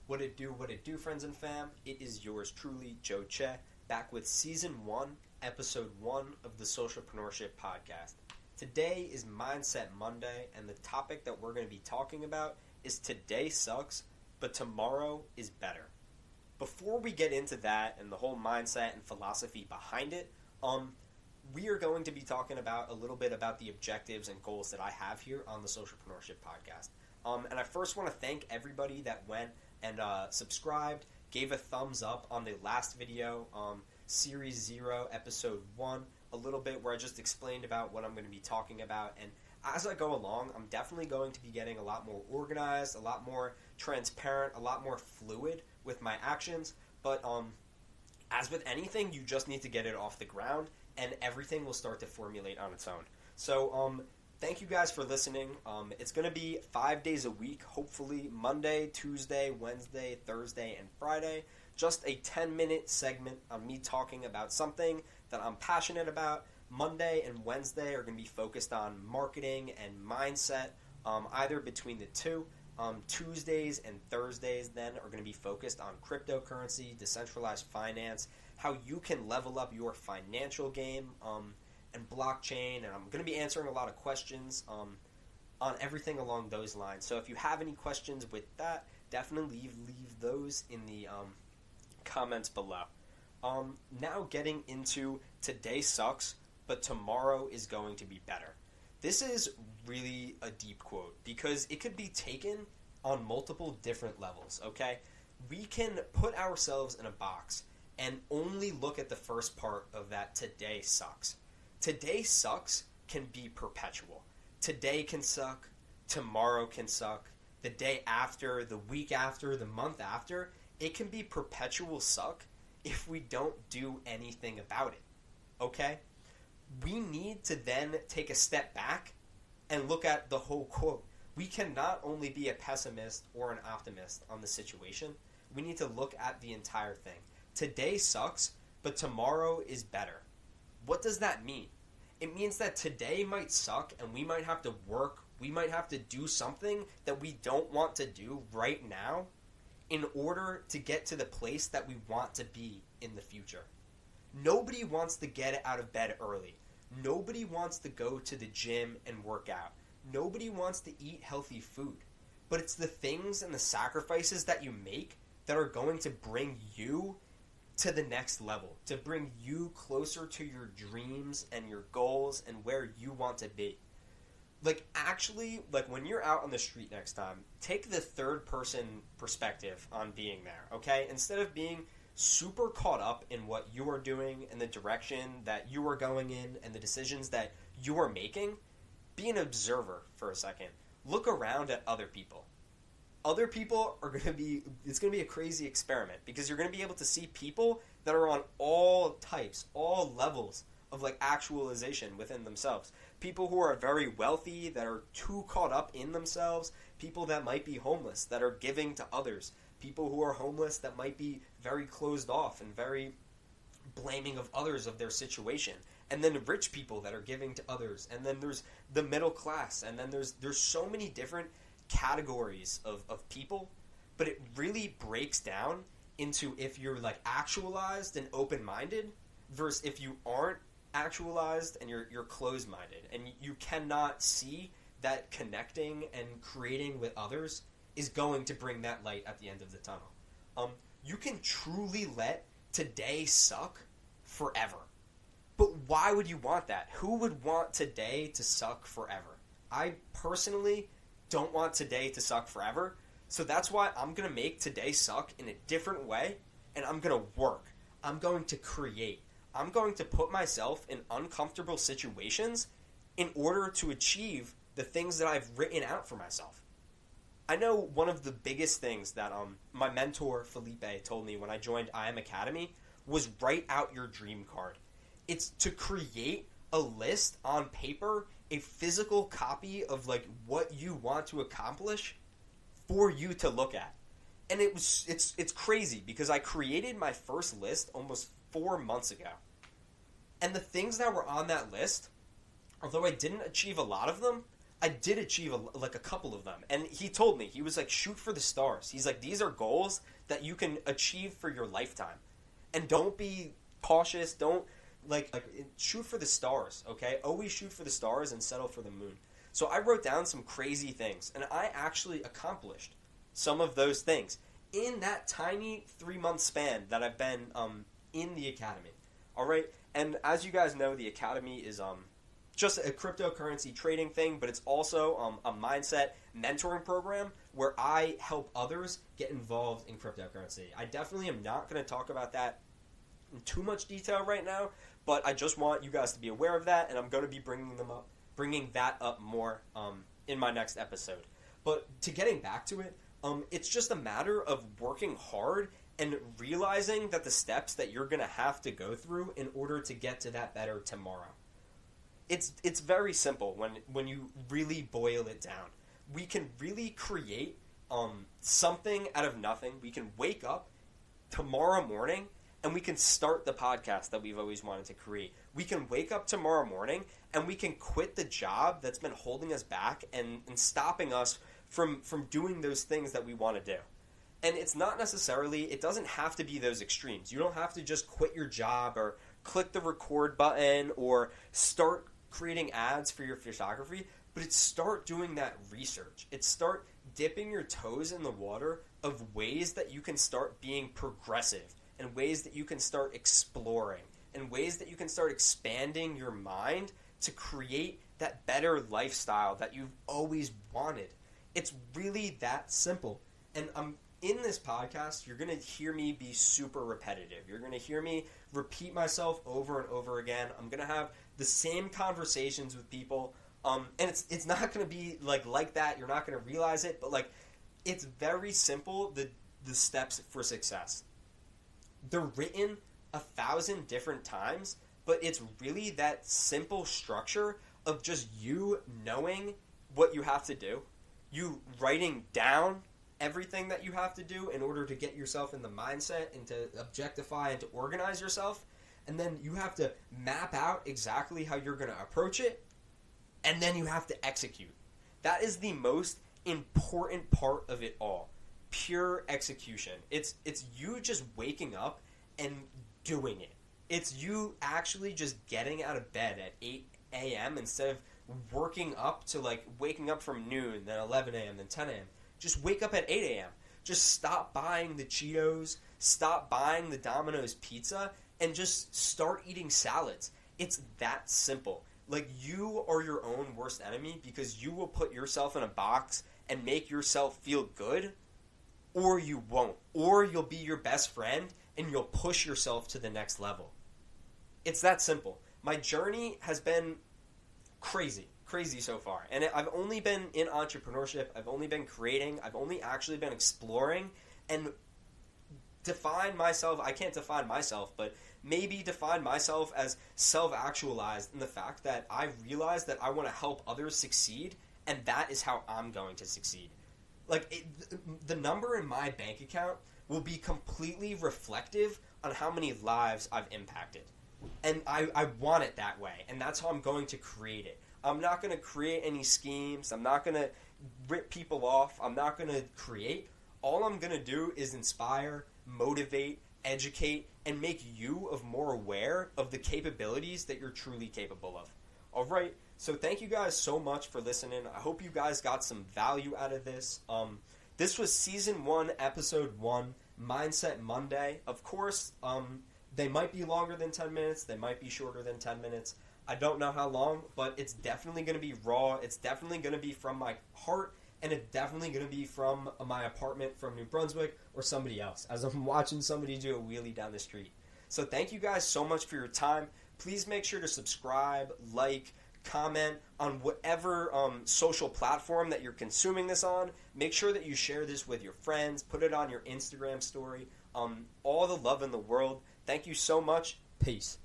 What it do, friends and fam? It is yours truly, Joe Che, back with Season 1, Episode 1 of the Socialpreneurship Podcast. Today is Mindset Monday, and the topic that we're going to be talking about is today sucks, but tomorrow is better. Before we get into that and the whole mindset and philosophy behind it, we are going to be talking about a little bit about the objectives and goals that I have here on the Socialpreneurship Podcast. And I first want to thank everybody that went and subscribed, gave a thumbs up on the last video, Series 0, Episode 1, a little bit where I just explained about what I'm going to be talking about. And as I go along, I'm definitely going to be getting a lot more organized, a lot more transparent, a lot more fluid with my actions. But as with anything, you just need to get it off the ground, and everything will start to formulate on its own. So, thank you guys for listening. It's going to be 5 days a week, hopefully Monday, Tuesday, Wednesday, Thursday, and Friday. Just a 10-minute segment on me talking about something that I'm passionate about. Monday and Wednesday are going to be focused on marketing and mindset, either between the two. Tuesdays and Thursdays then are going to be focused on cryptocurrency, decentralized finance, how you can level up your financial game, and blockchain, and I'm going to be answering a lot of questions on everything along those lines. So if you have any questions with that, definitely leave those in the comments below. Now getting into today sucks, but tomorrow is going to be better. This is really a deep quote because it could be taken on multiple different levels, okay? We can put ourselves in a box and only look at the first part of that today sucks. Today sucks can be perpetual. Today can suck, tomorrow can suck, the day after, the week after, the month after. It can be perpetual suck if we don't do anything about it, okay? We need to then take a step back and look at the whole quote. We can not only be a pessimist or an optimist on the situation, we need to look at the entire thing. Today sucks, but tomorrow is better. What does that mean? It means that today might suck and we might have to work, we might have to do something that we don't want to do right now in order to get to the place that we want to be in the future. Nobody wants to get out of bed early. Nobody wants to go to the gym and work out. Nobody wants to eat healthy food. But it's the things and the sacrifices that you make that are going to bring you to the next level, to bring you closer to your dreams and your goals and where you want to be. Actually, when you're out on the street next time, take the third person perspective on being there, okay? Instead of being super caught up in what you are doing and the direction that you are going in and the decisions that you are making, be an observer for a second. Look around at other people. Other people are going to be, it's going to be a crazy experiment because you're going to be able to see people that are on all types, all levels of actualization within themselves. People who are very wealthy, that are too caught up in themselves, people that might be homeless, that are giving to others, people who are homeless that might be very closed off and very blaming of others of their situation, and then rich people that are giving to others, and then there's the middle class, and then there's so many different categories of people, but it really breaks down into if you're actualized and open-minded versus if you aren't actualized and you're closed-minded, and you cannot see that connecting and creating with others is going to bring that light at the end of the tunnel. You can truly let today suck forever. But why would you want that? Who would want today to suck forever? I personally don't want today to suck forever, so that's why I'm going to make today suck in a different way, and I'm going to work. I'm going to create. I'm going to put myself in uncomfortable situations in order to achieve the things that I've written out for myself. I know one of the biggest things that my mentor Felipe told me when I joined IM Academy was write out your dream card. It's to create a list on paper, a physical copy of what you want to accomplish for you to look at. And it's crazy because I created my first list almost 4 months ago. And the things that were on that list, although I didn't achieve a lot of them, I did achieve a couple of them. And he told me, he was like, shoot for the stars. He's like, these are goals that you can achieve for your lifetime. And don't be cautious. Don't like shoot for the stars, okay? Always shoot for the stars and settle for the moon. So I wrote down some crazy things, and I actually accomplished some of those things in that tiny 3-month span that I've been in the academy. All right? And as you guys know, the academy is just a cryptocurrency trading thing, but it's also a mindset mentoring program where I help others get involved in cryptocurrency. I definitely am not going to talk about that in too much detail right now, but I just want you guys to be aware of that, and I'm going to be bringing that up more in my next episode. But to getting back to it, it's just a matter of working hard and realizing that the steps that you're going to have to go through in order to get to that better tomorrow. It's very simple when you really boil it down. We can really create something out of nothing. We can wake up tomorrow morning and we can start the podcast that we've always wanted to create. We can wake up tomorrow morning and we can quit the job that's been holding us back and stopping us from doing those things that we want to do. And it's not necessarily, it doesn't have to be those extremes. You don't have to just quit your job or click the record button or start creating ads for your photography, but it's start doing that research. It's start dipping your toes in the water of ways that you can start being progressive and ways that you can start exploring and ways that you can start expanding your mind to create that better lifestyle that you've always wanted. It's really that simple. And in this podcast, you're going to hear me be super repetitive. You're going to hear me repeat myself over and over again. I'm going to have the same conversations with people. And it's not going to be like that. You're not going to realize it. But it's very simple, the steps for success. They're written 1,000 different times, but it's really that simple structure of just you knowing what you have to do, you writing down everything that you have to do in order to get yourself in the mindset and to objectify and to organize yourself, and then you have to map out exactly how you're going to approach it, and then you have to execute. That is the most important part of it all. Pure execution. It's you just waking up and doing it. It's you actually just getting out of bed at 8 a.m. instead of working up to waking up from noon, then 11 a.m., then 10 a.m. Just wake up at 8 a.m. Just stop buying the Cheetos, stop buying the Domino's pizza, and just start eating salads. It's that simple. You are your own worst enemy because you will put yourself in a box and make yourself feel good, or you won't. Or you'll be your best friend and you'll push yourself to the next level. It's that simple. My journey has been crazy so far. And I've only been in entrepreneurship. I've only been creating. I've only actually been exploring and define myself. I can't define myself, but maybe define myself as self-actualized in the fact that I realized that I want to help others succeed, and that is how I'm going to succeed. The number in my bank account will be completely reflective on how many lives I've impacted. And I want it that way, and that's how I'm going to create it. I'm not going to create any schemes. I'm not going to rip people off. I'm not going to create. All I'm going to do is inspire, motivate, educate, and make you more aware of the capabilities that you're truly capable of. All right, so thank you guys so much for listening. I hope you guys got some value out of this. This was Season 1, Episode 1, Mindset Monday. Of course, they might be longer than 10 minutes. They might be shorter than 10 minutes. I don't know how long, but it's definitely going to be raw. It's definitely going to be from my heart, and it's definitely going to be from my apartment from New Brunswick or somebody else, as I'm watching somebody do a wheelie down the street. So thank you guys so much for your time. Please make sure to subscribe, comment on whatever social platform that you're consuming this on. Make sure that you share this with your friends. Put it on your Instagram story. All the love in the world. Thank you so much. Peace.